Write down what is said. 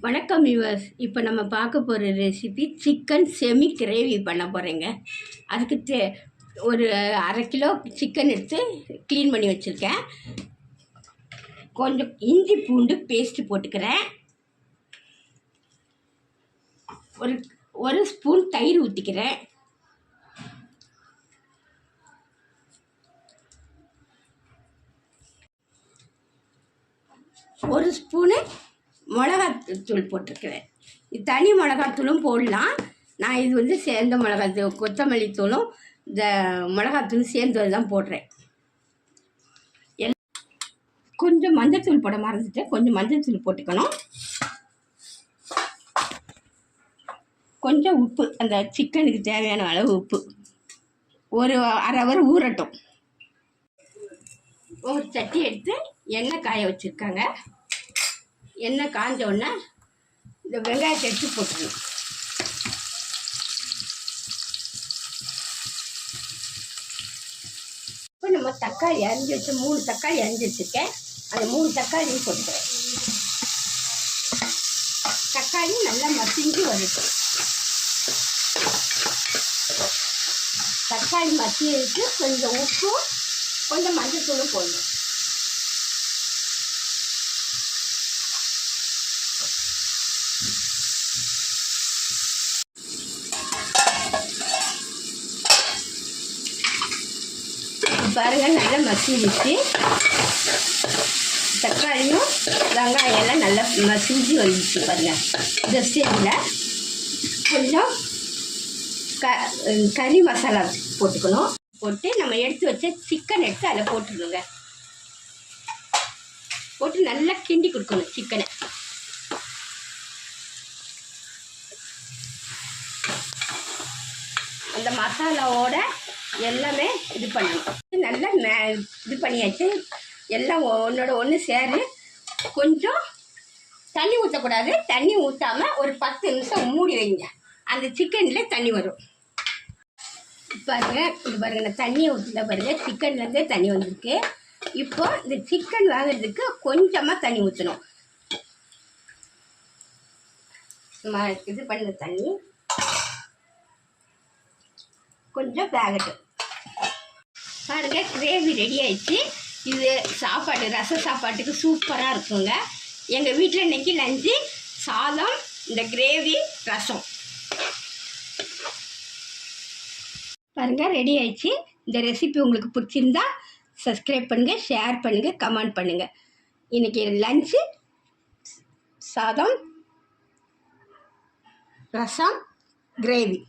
வணக்கம் வியூவர்ஸ். இப்போ நம்ம பார்க்க போகிற ரெசிபி சிக்கன் செமி கிரேவி பண்ண போகிறேங்க. அதுக்கு ஒரு 1/2 கிலோ சிக்கன் எடுத்து க்ளீன் பண்ணி வச்சுருக்கேன். கொஞ்சம் இஞ்சி பூண்டு பேஸ்ட்டு போட்டுக்கிறேன். ஒரு ஸ்பூன் தயிர் ஊற்றிக்கிறேன். ஒரு ஸ்பூனு மிளகாத்தூள் போட்டிருக்கிறேன். தனி மிளகாத்தூளும் போடலாம். நான் இது சேர்ந்த மிளகாத்தூள், கொத்தமல்லி தூளும் இந்த மிளகாத்தூளும் சேர்ந்து தான் போடுறேன். கொஞ்சம் மஞ்சத்தூள் போட மறந்துட்டேன். கொஞ்சம் மஞ்சத்தூள் போட்டுக்கணும். கொஞ்சம் உப்பு, அந்த சிக்கனுக்கு தேவையான அளவு உப்பு. ஒரு 1/2 ஹவர் ஊறட்டும். ஒரு சட்டி எடுத்து எண்ணெய் காய வச்சுருக்காங்க. எண்ணெய் காஞ்ச உடனே இந்த வெங்காயத்தை எடுத்து போட்டுக்கணும். இப்போ நம்ம தக்காளி அரிஞ்சு வச்சு 3 தக்காளி அரிஞ்சு வச்சுருக்கேன். அந்த 3 தக்காளியும் போட்டுக்கிறேன். தக்காளி நல்லா மசிஞ்சு வரட்டும். தக்காளி மசிஞ்சு கொஞ்சம் உப்பும் கொஞ்சம் மஞ்சத்தூளும் போடணும். பாருங்கள், நல்லா மசிஞ்சிச்சு. தக்காளியும் வெங்காயம் எல்லாம் நல்லா மசிஞ்சு வந்துச்சு பாருங்கள். இந்த ஸ்டேஜில் கொஞ்சம் கறி மசாலா போட்டுக்கணும். போட்டு நம்ம எடுத்து வச்ச சிக்கன் எடுத்து அதில் போட்டுக்கணுங்க. போட்டு நல்லா கிண்டி கொடுக்கணும் சிக்கனை. அந்த மசாலாவோட எல்லாமே இது பண்ணணும். நல்லா இது பண்ணியாச்சு. எல்லாம் ஒன்றோட ஒன்று சேரு. கொஞ்சம் தண்ணி ஊற்றக்கூடாது. தண்ணி ஊற்றாமல் ஒரு 10 நிமிஷம் மூடி வைங்க. அந்த சிக்கனில் தண்ணி வரும். பாருங்கள், இது பாருங்கள், நான் தண்ணியை ஊற்றில பாருங்கள், சிக்கன்லேருந்தே தண்ணி வந்திருக்கு. இப்போ இந்த சிக்கன் வாங்குறதுக்கு கொஞ்சமாக தண்ணி ஊற்றணும். இது பண்ண தண்ணி கொஞ்சம் வேகட்டும். பாருங்க, கிரேவி ரெடி ஆயிடுச்சு. இது சாப்பாடு, ரச சாப்பாட்டுக்கு சூப்பராக இருக்குங்க. எங்கள் வீட்டில் இன்றைக்கி லஞ்சு சாதம், இந்த கிரேவி, ரசம். பாருங்கள், ரெடி ஆயிடுச்சு. இந்த ரெசிபி உங்களுக்கு பிடிச்சிருந்தா சப்ஸ்கிரைப் பண்ணுங்கள், ஷேர் பண்ணுங்கள், கமெண்ட் பண்ணுங்கள். இன்றைக்கி லஞ்சு சாதம், ரசம், கிரேவி.